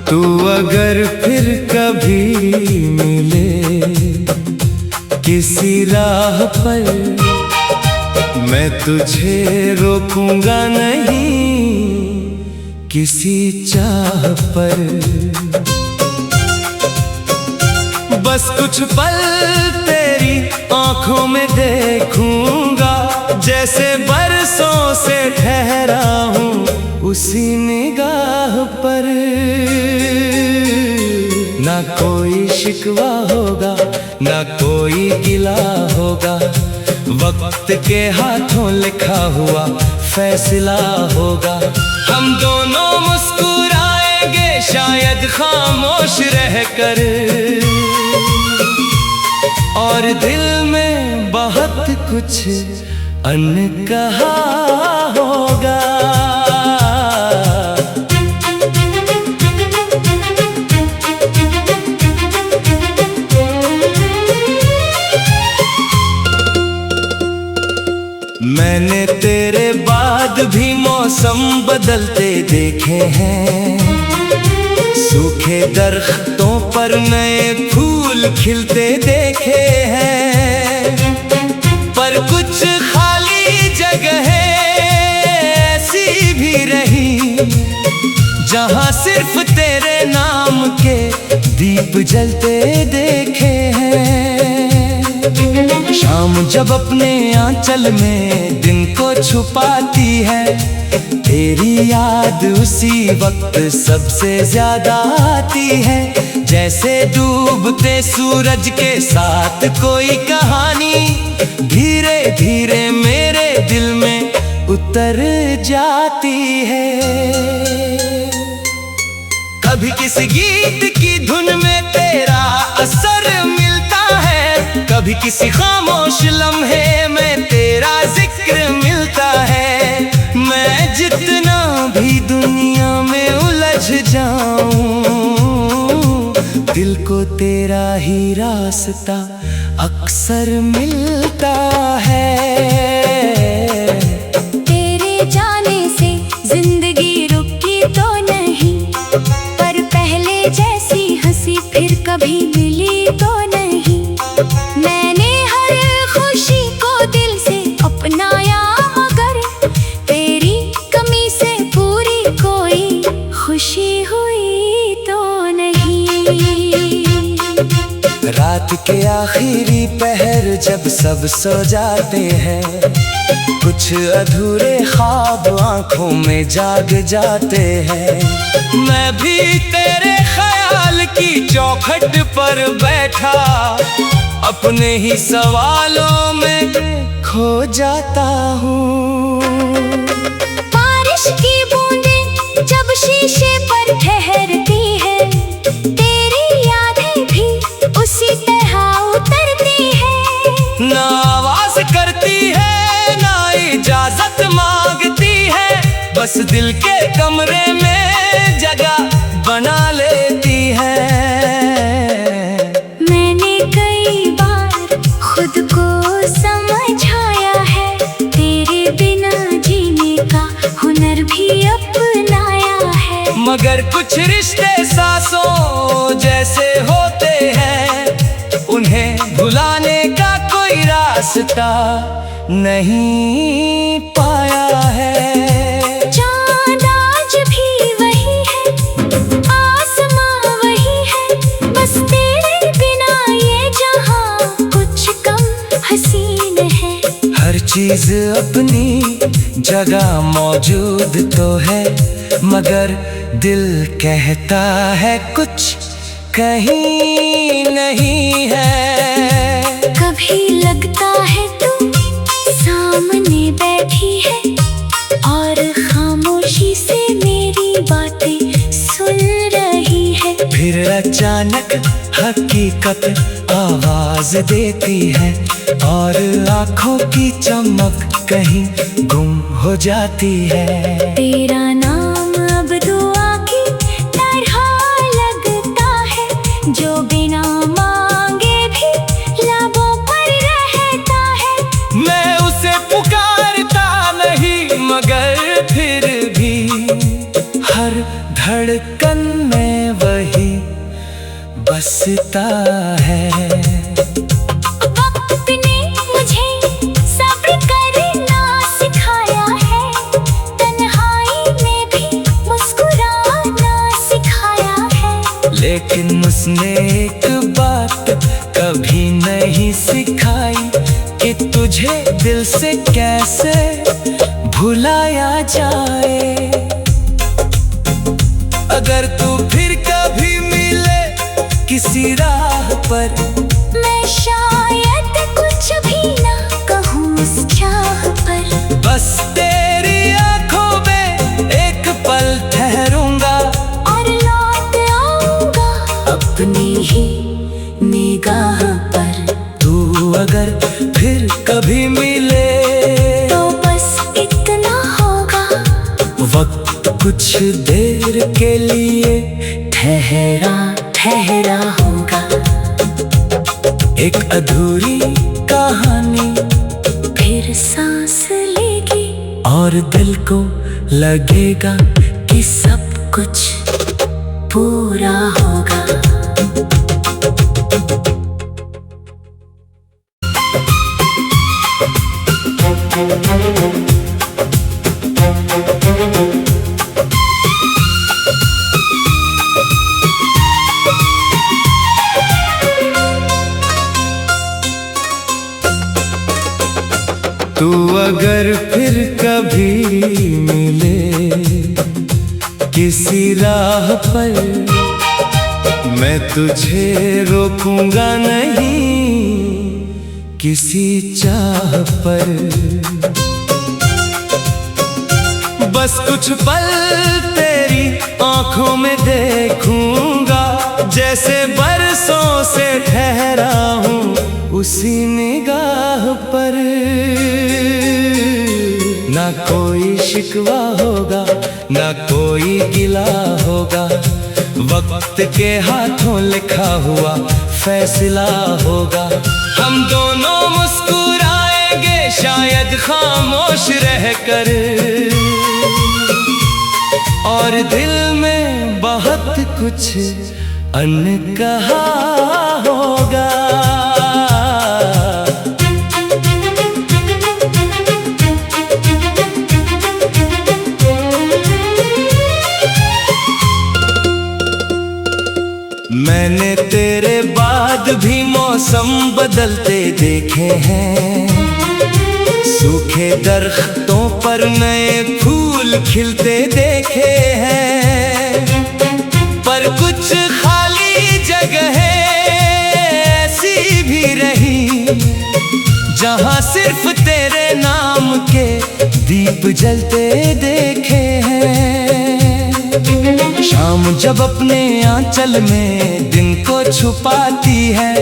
तू अगर फिर कभी मिले किसी राह पर, मैं तुझे रोकूंगा नहीं किसी चाह पर। बस कुछ पल तेरी आंखों में देखूंगा, जैसे बरसों से ठहरा हूँ उसी निगाह पर। ना कोई शिकवा होगा, ना कोई गिला होगा, वक्त के हाथों लिखा हुआ फैसला होगा। हम दोनों मुस्कुराएंगे शायद खामोश रहकर, और दिल में बहुत कुछ अनकहा होगा। मैंने तेरे बाद भी मौसम बदलते देखे हैं, सूखे दरख्तों पर नए फूल खिलते देखे हैं। पर कुछ खाली जगहें ऐसी भी रही, जहां सिर्फ तेरे नाम के दीप जलते देखे हैं। शाम जब अपने आंचल में दिन को छुपाती है, तेरी याद उसी वक्त सबसे ज्यादा आती है। जैसे डूबते सूरज के साथ कोई कहानी धीरे धीरे मेरे दिल में उतर जाती है। कभी किसी गीत की धुन में तेरा असर मिलता है, कभी किसी खामोश लम्हे में तेरा जिक्र मिलता है। मैं जितना भी दुनिया में उलझ जाऊं, दिल को तेरा ही रास्ता अक्सर मिलता है। तेरे जाने से जिंदगी रुकी तो नहीं, पर पहले जैसी हंसी फिर कभी मिली तो नहीं। मैंने हर खुशी को दिल से अपनाया, मगर तेरी कमी से पूरी कोई खुशी हुई तो नहीं। रात के आखिरी पहर जब सब सो जाते हैं, कुछ अधूरे ख्वाब आंखों में जाग जाते हैं। मैं भी तेरे ख्याल की चौखट पर बैठा अपने ही सवालों में खो जाता हूँ। बारिश की बूंदें जब शीशे पर ठहरती है, तेरी यादें भी उसी तरह उतरती है। ना आवाज करती है ना इजाजत मांगती है, बस दिल के कमरे में जगह बना लेती है। मैंने कई बार खुद को समझाया है, तेरे बिना जीने का हुनर भी अपनाया है। मगर कुछ रिश्ते सांसों जैसे होते हैं, उन्हें भुलाने का कोई रास्ता नहीं पाया है। चाँद आज भी वही है, आसमां वही है, बस तेरे बिना ये जहां कुछ कम हसीन है। हर चीज अपनी जगह मौजूद तो है, मगर दिल कहता है कुछ कहीं नहीं है। कभी लगता है तू सामने बैठी है, और खामोशी से मेरी बातें सुन रही है। फिर अचानक हकीकत आवाज देती है, और आंखों की चमक कहीं गुम हो जाती है। तेरा नाम अब दुआ की तरह लग धड़कन में वही बसता है। वक्त ने मुझे सब्र करना सिखाया है, तन्हाई में भी मुस्कुराना सिखाया है। लेकिन उसने एक बात कभी नहीं सिखाई कि तुझे दिल से कैसे भुलाया जाए। अगर तू फिर कभी मिले किसी राह पर, मैं शायद कुछ भी ना कहूँ उस चाह पर। बस तेरी आंखों में एक पल ठहरूंगा और लौट आऊंगा अपनी ही निगाह पर। तू अगर फिर कभी मिले तो बस इतना होगा, वक्त कुछ देर के लिए ठहरा ठहरा होगा। एक अधूरी कहानी फिर सांस लेगी और दिल को लगेगा कि सब कुछ पूरा होगा। तू अगर फिर कभी मिले किसी राह पर, मैं तुझे रोकूंगा नहीं किसी चाह पर। बस कुछ पल तेरी आंखों में देखूंगा, जैसे बरसों से ठहरा हूँ उसी निगाह पर। ना कोई शिकवा होगा, ना कोई गिला होगा, वक्त के हाथों लिखा हुआ फैसला होगा। हम दोनों मुस्कुराएंगे शायद खामोश रहकर, और दिल में बहुत कुछ अनकहा होगा। मैंने तेरे बाद भी मौसम बदलते देखे हैं, सूखे दरख्तों पर नए फूल खिलते देखे हैं। पर कुछ खाली जगहें ऐसी भी रही जहां सिर्फ तेरे नाम के दीप जलते देखे हैं। शाम जब अपने आंचल में दिन को छुपाती है,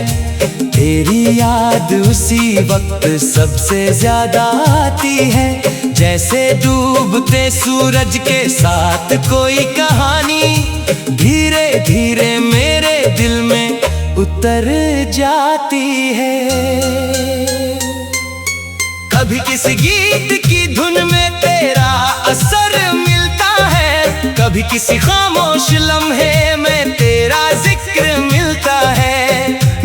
तेरी याद उसी वक्त सबसे ज्यादा आती है। जैसे डूबते सूरज के साथ कोई कहानी धीरे धीरे मेरे दिल में उतर जाती है। कभी किसी गीत की धुन में तेरा असर मिलता है, कभी किसी खामोश लम्हे में तेरा जिक्र मिलता है।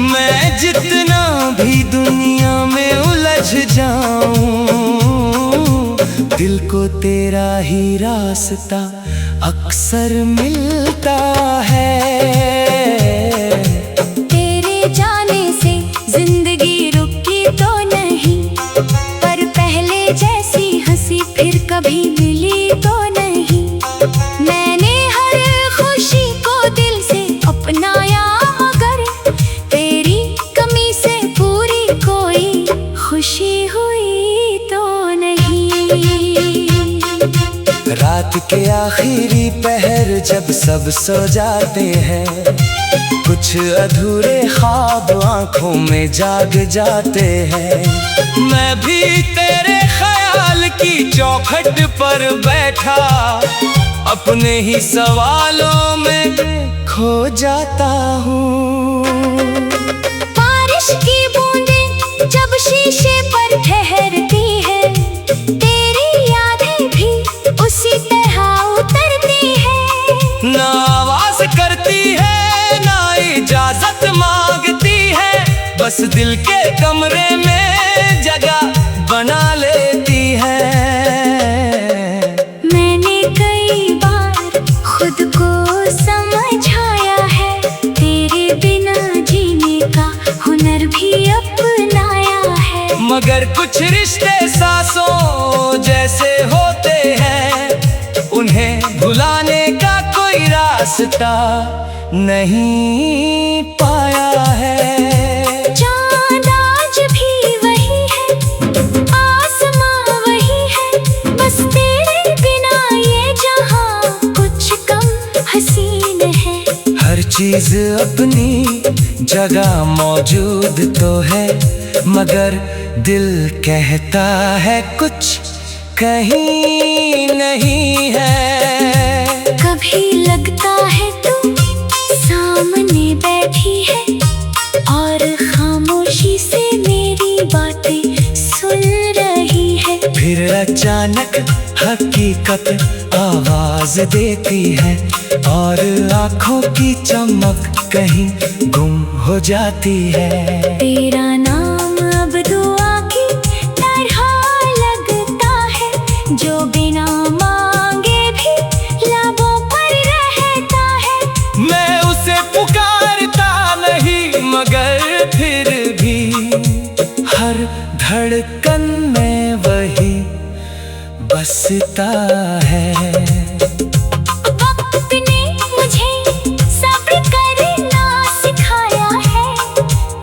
मैं जितना भी दुनिया में उलझ जाऊं, दिल को तेरा ही रास्ता अक्सर मिलता है। तेरे जाने से जिंदगी रुकी तो नहीं, पर पहले जैसी हंसी फिर कभी मिली तो नहीं। मैंने हर खुशी को दिल से अपनाया, मगर तेरी कमी से पूरी कोई खुशी हुई तो नहीं। रात के आखिरी पहर जब सब सो जाते हैं, कुछ अधूरे ख्वाब आंखों में जाग जाते हैं। मैं भी तेरे ख्याल की चौखट पर बैठा अपने ही सवालों में खो जाता हूँ। बारिश की बूंदें जब शीशे पर ठहरती है, तेरी यादें भी उसी तरह उतरती है। बस दिल के कमरे में जगह बना लेती है। मैंने कई बार खुद को समझाया है, तेरे बिना जीने का हुनर भी अपनाया है। मगर कुछ रिश्ते सांसों जैसे होते हैं, उन्हें भुलाने का कोई रास्ता नहीं पाया है। चाँद आज भी वही है, आसमां वही है, बस तेरे बिना ये जहां कुछ कम हसीन है। हर चीज अपनी जगह मौजूद तो है, मगर दिल कहता है कुछ कहीं नहीं है। कभी लगता है तू सामने बैठी है और खामोशी से मेरी बातें सुन रही है। फिर अचानक हकीकत आवाज देती है और आंखों की चमक कहीं गुम हो जाती है। तेरा नाम अब दुआ की तरह लगता है, जो बिना मांगे भी लबों पर रहता है। मैं उसे पुकारता नहीं, मगर फिर भी हर धड़कन में वही बसता है। वक्त ने मुझे सब्र करना सिखाया है,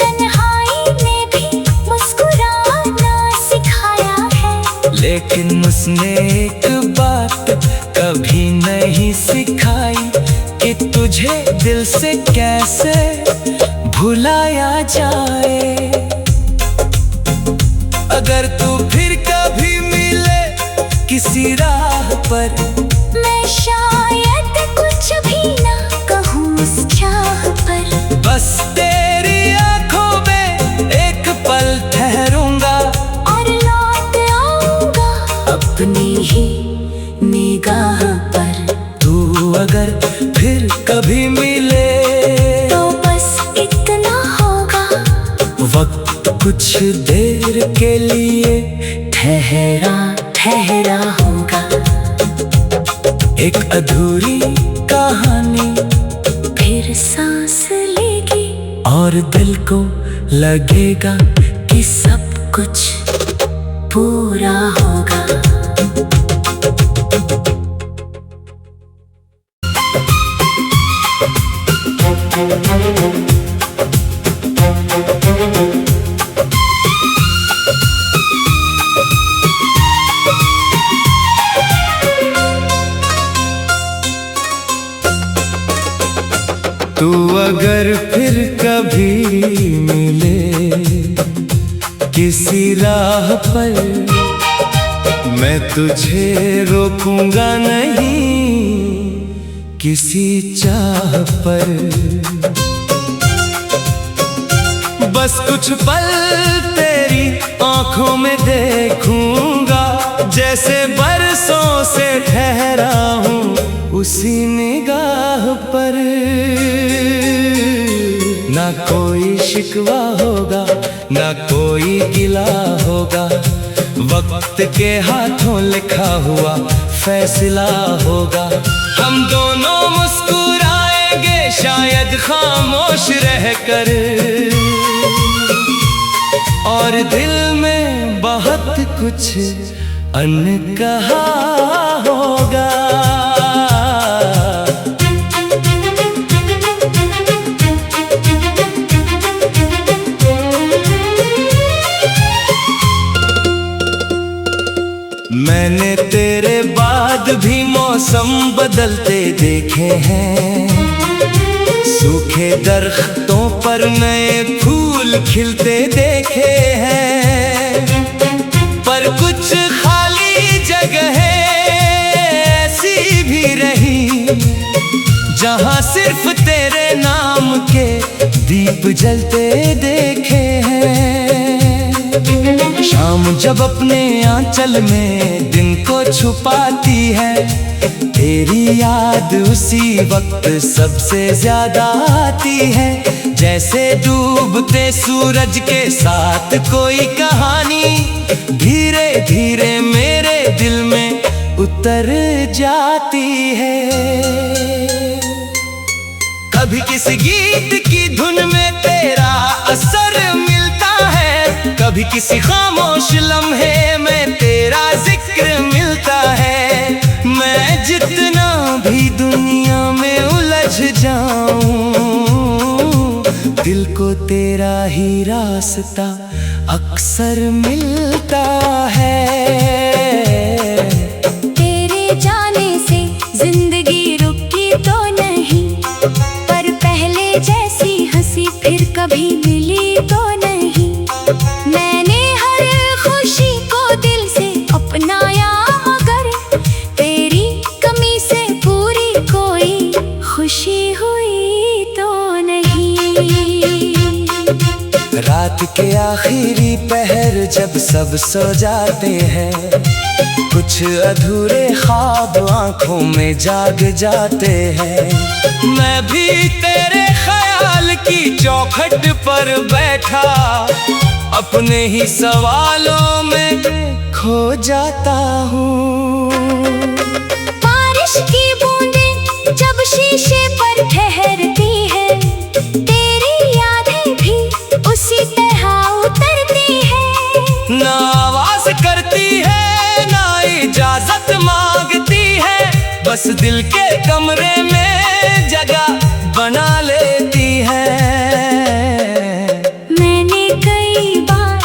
तन्हाई में भी मुस्कुराना सिखाया है। लेकिन उसने एक बात कभी नहीं सिखाई कि तुझे दिल से कैसे भुलाया जाए। अगर तू फिर कभी मिले किसी राह पर, मैं शायद कुछ भी ना कहूँ उस चाह पर। बस तेरी आंखों में एक पल ठहरूंगा और लौट आऊंगा अपनी ही निगाह पर। तू अगर फिर कभी मिले तो बस इतना होगा, वक्त कुछ देर के लिए ठहरा ठहरा होगा। एक अधूरी कहानी फिर सांस लेगी और दिल को लगेगा कि सब कुछ पूरा होगा। तू अगर फिर कभी मिले किसी राह पर, मैं तुझे रोकूंगा नहीं किसी चाह पर। बस कुछ पल तेरी आंखों में देखूंगा, जैसे बरसों से ठहरा हूँ उसी निगाह पर। ना कोई शिकवा होगा, ना कोई गिला होगा, वक्त के हाथों लिखा हुआ फैसला होगा। हम दोनों मुस्कुराएंगे शायद खामोश रहकर, और दिल में बहुत कुछ अनकहा होगा। मैंने तेरे बाद भी मौसम बदलते देखे हैं, सूखे दरख्तों पर नए फूल खिलते देखे हैं। पर कुछ खाली जगहें ऐसी भी रही, जहां सिर्फ तेरे नाम के दीप जलते देखे हैं। शाम जब अपने आंचल में दिन को छुपाती है, तेरी याद उसी वक्त सबसे ज्यादा आती है। जैसे डूबते सूरज के साथ कोई कहानी धीरे धीरे मेरे दिल में उतर जाती है। कभी किसी गीत की धुन में तेरा असर मिलता है, कभी किसी खामोश लम्हे में तेरा जिक्र मिलता है। मैं जितना भी दुनिया में उलझ जाऊं, दिल को तेरा ही रास्ता अक्सर मिलता है। तेरे जाने से जिंदगी रुकी तो नहीं, पर पहले जैसी हंसी फिर कभी मिली तो नहीं। मैंने हर खुशी को दिल से अपनाया, मगर तेरी कमी से पूरी कोई खुशी हुई तो नहीं। रात के आखिरी पहर जब सब सो जाते हैं, कुछ अधूरे ख्वाब आंखों में जाग जाते हैं। मैं भी तेरे ख्याल की चौखट पर बैठा अपने ही सवालों में खो जाता हूँ। बारिश की बूंदें जब शीशे पर ठहरती है, तेरी यादें भी उसी तरह उतरती है। ना आवाज करती है ना इजाजत मांगती है, बस दिल के कमरे में जगह बना लेती है। मैंने कई बार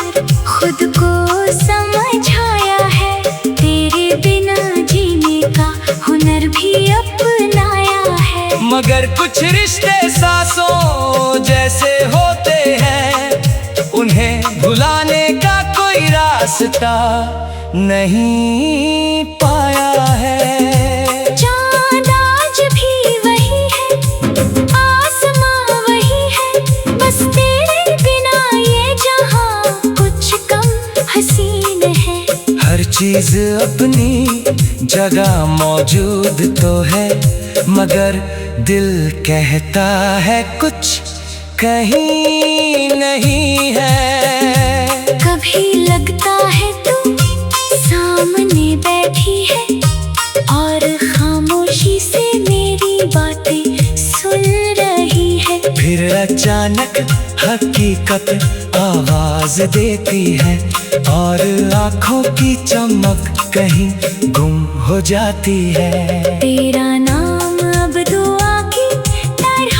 खुद को समझाया है, तेरे बिना जीने का हुनर भी अपनाया है। मगर कुछ रिश्ते सांसों जैसे होते हैं, उन्हें भुलाने का कोई रास्ता नहीं पाया है। चाँद आज भी वही है, आसमां वही है, बस तेरे बिना ये जहां कुछ कम हसीन है। हर चीज अपनी जगह मौजूद तो है, मगर दिल कहता है कुछ कहीं नहीं है। कभी लगता है तू सामने बैठी है और खामोशी से मेरी बातें सुन रही है। फिर अचानक हकीकत आवाज देती है और आंखों की चमक कहीं गुम हो जाती है। तेरा नाम अब दुआ की तरह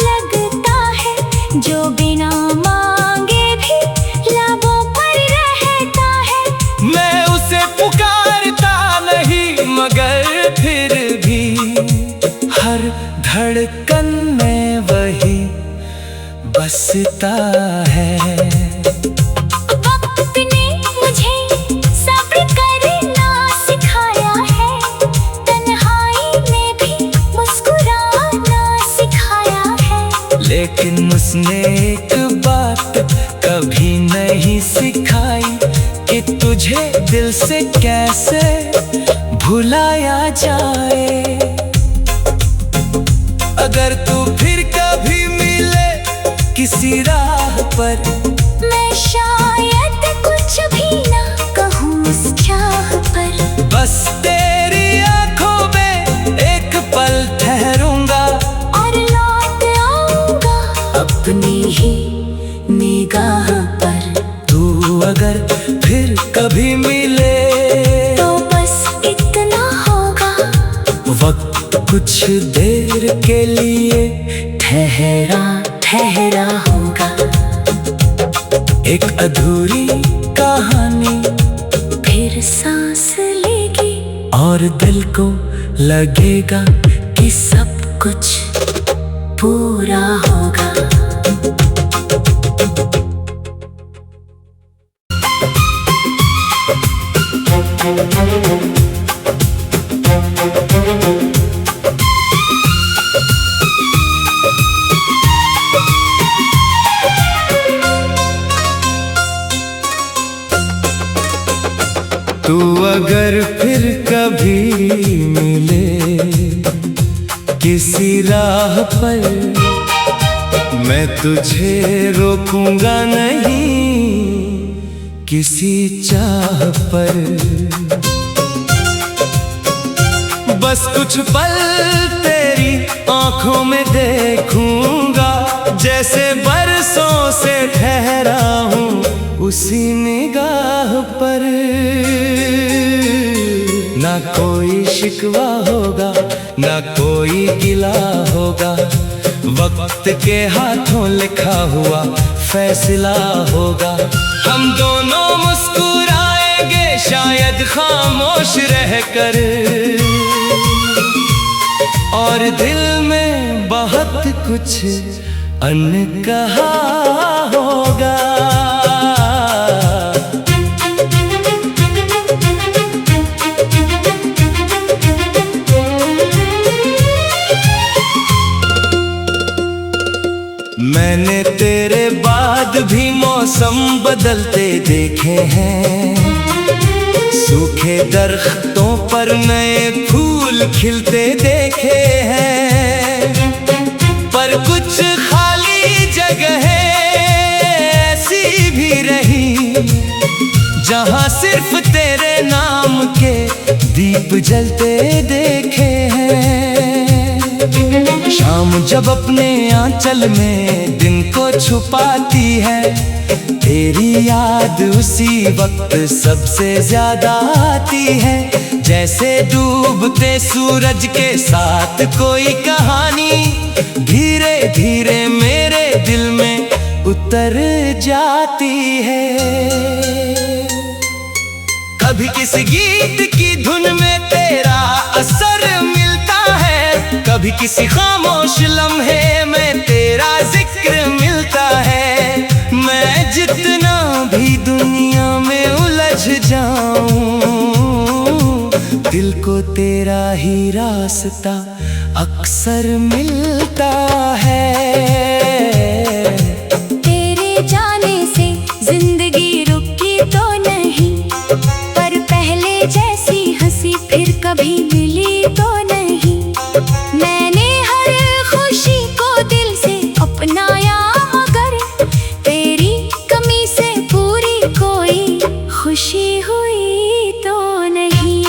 लगता है, जो बिना मांगे भी लबों पर रहता है। मैं उसे पुकारता नहीं, मगर फिर भी हर धड़कन में वही बसता है। वक्त ने मुझे सब्र करना सिखाया है, तन्हाई में भी मुस्कुराना सिखाया है। लेकिन उसने एक बात कभी नहीं सिखाई कि तुझे दिल से कैसे भुलाया जाए। अगर तू फिर कभी मिले किसी राह पर, मैं शायद कुछ भी ना कहूँ उस चाह पर, बस तेरी आंखों में एक पल ठहरूंगा और लौट आऊंगा अपनी ही निगाह पर। तू अगर फिर कभी मिले तो बस इतना होगा, वक्त कुछ देर के लिए ठहरा ठहरा होगा। एक अधूरी कहानी फिर सांस लेगी और दिल को लगेगा कि सब कुछ पूरा होगा। तू अगर फिर कभी मिले किसी राह पर, मैं तुझे रोकूंगा नहीं किसी चाह पर। बस कुछ पल तेरी आंखों में देखूंगा, जैसे बरसों से ठहरा हूँ उसी निगाह पर। ना कोई शिकवा होगा, ना कोई गिला होगा, वक्त के हाथों लिखा हुआ फैसला होगा। हम दोनों मुस्कुराएंगे शायद खामोश रहकर, और दिल में बहुत कुछ अनकहा होगा। मैंने तेरे बाद भी मौसम बदलते देखे हैं, सूखे दरख्तों पर नए फूल खिलते देखे हैं। पर कुछ खाली जगहें ऐसी भी रही जहां सिर्फ तेरे नाम के दीप जलते देखे हैं। शाम जब अपने आंचल में दिन को छुपाती है, तेरी याद उसी वक्त सबसे ज्यादा आती है। जैसे डूबते सूरज के साथ कोई कहानी धीरे धीरे मेरे दिल में उतर जाती है। कभी किसी गीत की धुन में तेरा असर मिलता है, कभी किसी खामोश लम्हे में तेरा जिक्र मिलता है। मैं जितना भी दुनिया में उलझ जाऊं, दिल को तेरा ही रास्ता अक्सर मिलता है। तेरे जाने से जिंदगी रुकी तो नहीं, पर पहले जैसी हंसी फिर कभी मिली तो नहीं। मैंने हर खुशी को दिल से अपनाया, मगर तेरी कमी से पूरी कोई खुशी हुई तो नहीं।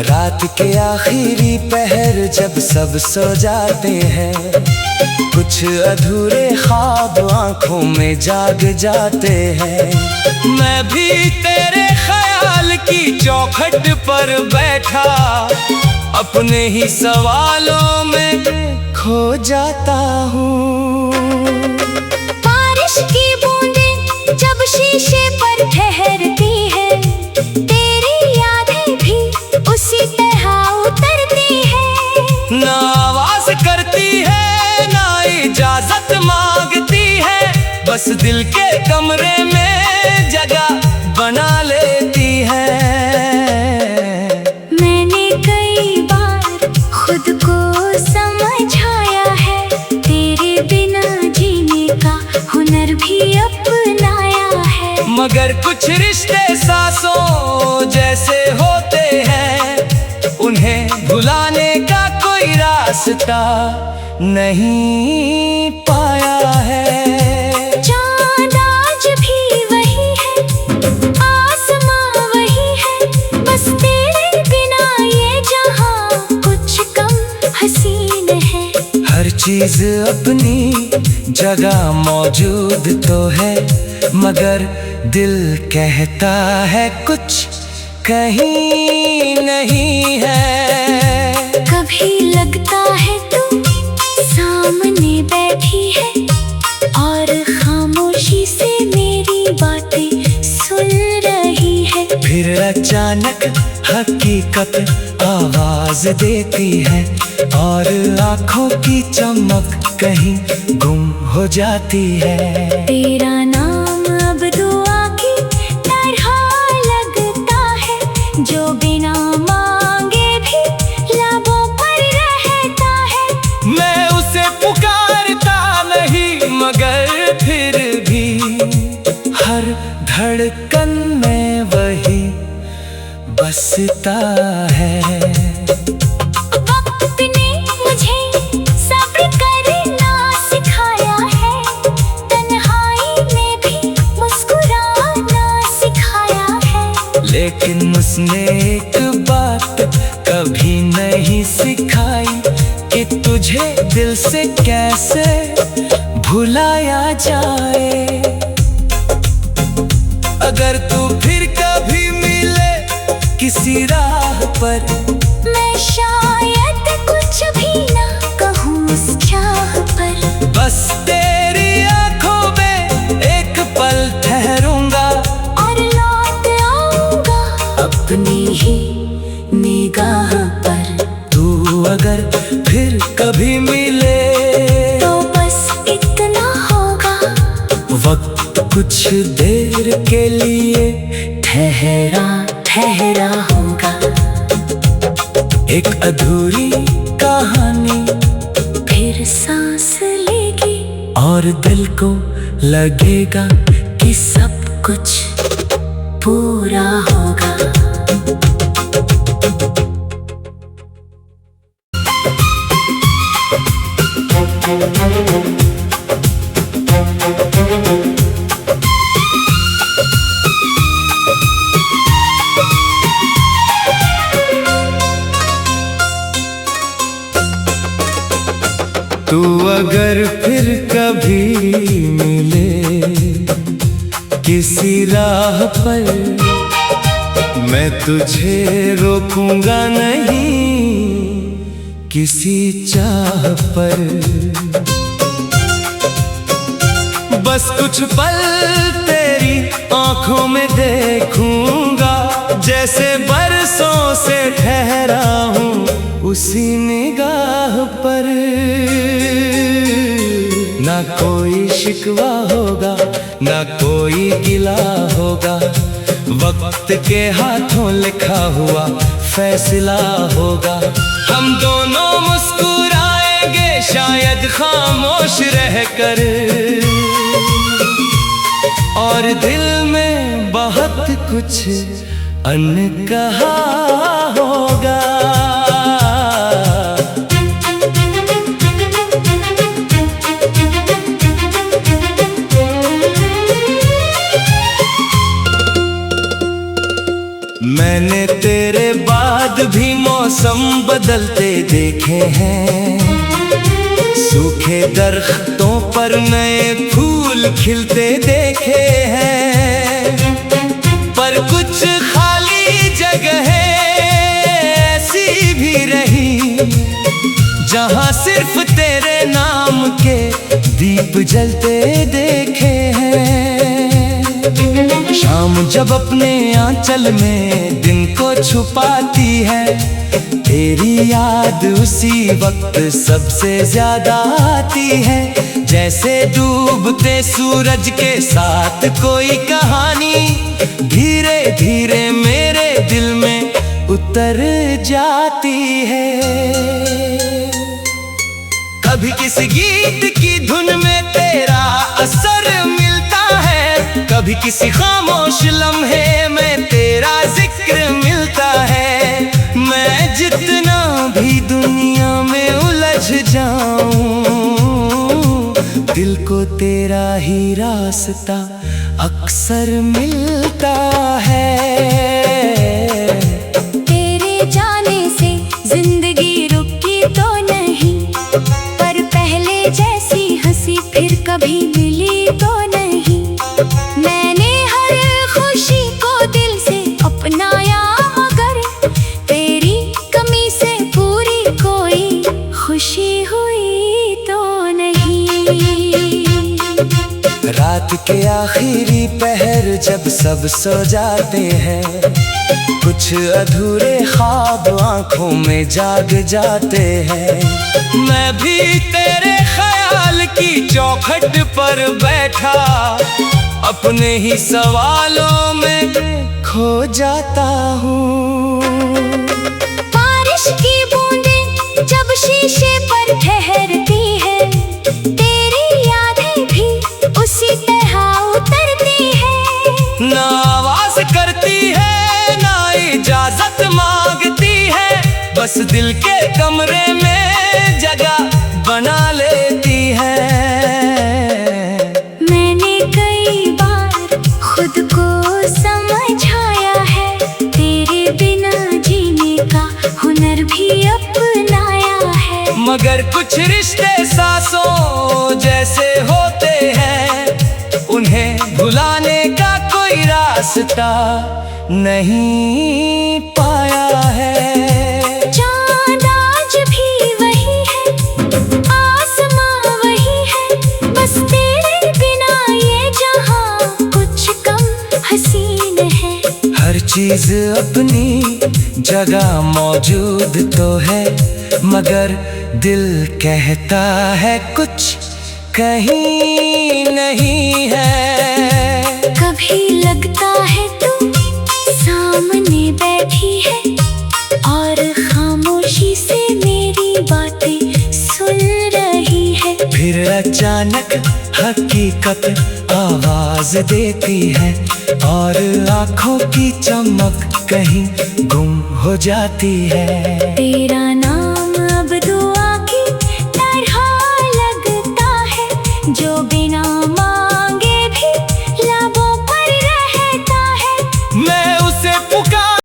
रात के आखिरी पहर जब सब सो जाते हैं, कुछ अधूरे ख्वाब आंखों में जाग जाते हैं। मैं भी तेरे ख्याल की चौखट पर बैठा अपने ही सवालों में खो जाता हूँ। बारिश की बूंदें जब शीशे पर ठहरती है, तेरी यादें भी उसी तरह उतरती है। ना आवाज करती है ना इजाजत मांगती है, बस दिल के कमरे में जगह बना लेती है। मैंने कई बार खुद को समझाया है, तेरे बिना जीने का हुनर भी अपनाया है। मगर कुछ रिश्ते सांसों जैसे होते हैं, उन्हें भुलाने का कोई रास्ता नहीं पाया है। चाँद आज भी वही है, आसमां वही है, बस तेरे बिना ये जहां कुछ कम हसीन है। हर चीज अपनी जगह मौजूद तो है, मगर दिल कहता है कुछ कहीं नहीं है। कभी लगता है तू सामने बैठी है, और खामोशी से मेरी बातें सुन रही है। फिर अचानक हकीकत आवाज देती है, और आंखों की चमक कहीं गुम हो जाती है। तेरा नाम अब दुआ की तरह लगता है, जो बिना मांगे भी लबों पर रहता है। मैं उसे पुकारता नहीं, मगर फिर भी हर धड़कन में बरसता है। वक्त ने मुझे सब्र करना सिखाया है, तन्हाई में भी मुस्कुराना सिखाया है। लेकिन उसने एक बात कभी नहीं सिखाई कि तुझे दिल से कैसे भुलाया जाए। अगर तू फिर कभी मिले किसी राह पर, मैं शायद कुछ भी ना कहूँ उस चाह पर। बस तेरी आंखों में एक पल ठहरूंगा और लौट आऊंगा अपनी ही निगाह पर। तू अगर फिर कभी मिले तो बस इतना होगा, वक्त कुछ देर के लिए ठहरा ठहरा होगा। एक अधूरी कहानी फिर सांस लेगी और दिल को लगेगा कि सब कुछ पूरा होगा। तू अगर फिर कभी मिले किसी राह पर, मैं तुझे रोकूंगा नहीं किसी चाह पर। बस कुछ पल तेरी आंखों में देखूंगा, जैसे बरसों से ठहरा हूँ उसी निगाह पर। ना कोई शिकवा होगा, ना कोई गिला होगा, वक्त के हाथों लिखा हुआ फैसला होगा। हम दोनों मुस्कुराएंगे शायद खामोश रहकर, और दिल में बहुत कुछ अनकहा होगा। मैंने तेरे बाद भी मौसम बदलते देखे हैं, सूखे दरख्तों पर नए फूल खिलते देखे हैं। पर कुछ खाली जगह ऐसी भी रही जहां सिर्फ तेरे नाम के दीप जलते देखे हैं। शाम जब अपने आंचल में दिन को छुपाती है, तेरी याद उसी वक्त सबसे ज्यादा आती है। जैसे डूबते सूरज के साथ कोई कहानी धीरे धीरे मेरे दिल में उतर जाती है। कभी किसी गीत की धुन में तेरा असर मिलता है, कभी किसी खामोश लम्हे में तेरा जिक्र मिलता है। मैं जितना भी दुनिया में उलझ जाऊं, दिल को तेरा ही रास्ता अक्सर मिलता है। तेरे जाने से जिंदगी रुकी तो नहीं, पर पहले जैसी हंसी फिर कभी मिली तो नहीं। मैंने हर खुशी को दिल से अपनाया, मगर तेरी कमी से पूरी कोई खुशी हुई तो नहीं। रात के आखिरी पहर जब सब सो जाते हैं, कुछ अधूरे ख्वाब आंखों में जाग जाते हैं। मैं भी तेरे ख्याल की चौखट पर बैठा अपने ही सवालों में खो जाता हूँ। बारिश की बूंदें जब शीशे पर ठहरती है, तेरी यादें भी उसी तरह उतरती है। ना आवाज करती है ना इजाजत बस दिल के कमरे में जगह बना लेती है। मैंने कई बार खुद को समझाया है, तेरे बिना जीने का हुनर भी अपनाया है। मगर कुछ रिश्ते सांसों जैसे होते हैं, उन्हें भुलाने का कोई रास्ता नहीं पाया है। चाँद आज भी वही है, आसमां वही है, बस तेरे बिना ये जहां कुछ कम हसीन है। हर चीज अपनी जगह मौजूद तो है, मगर दिल कहता है कुछ कहीं नहीं है। कभी लगता है तू सामने बैठी है और खामोशी से मेरी बातें सुन रही है। फिर अचानक हकीकत आवाज देती है और आंखों की चमक कहीं गुम हो जाती है। तेरा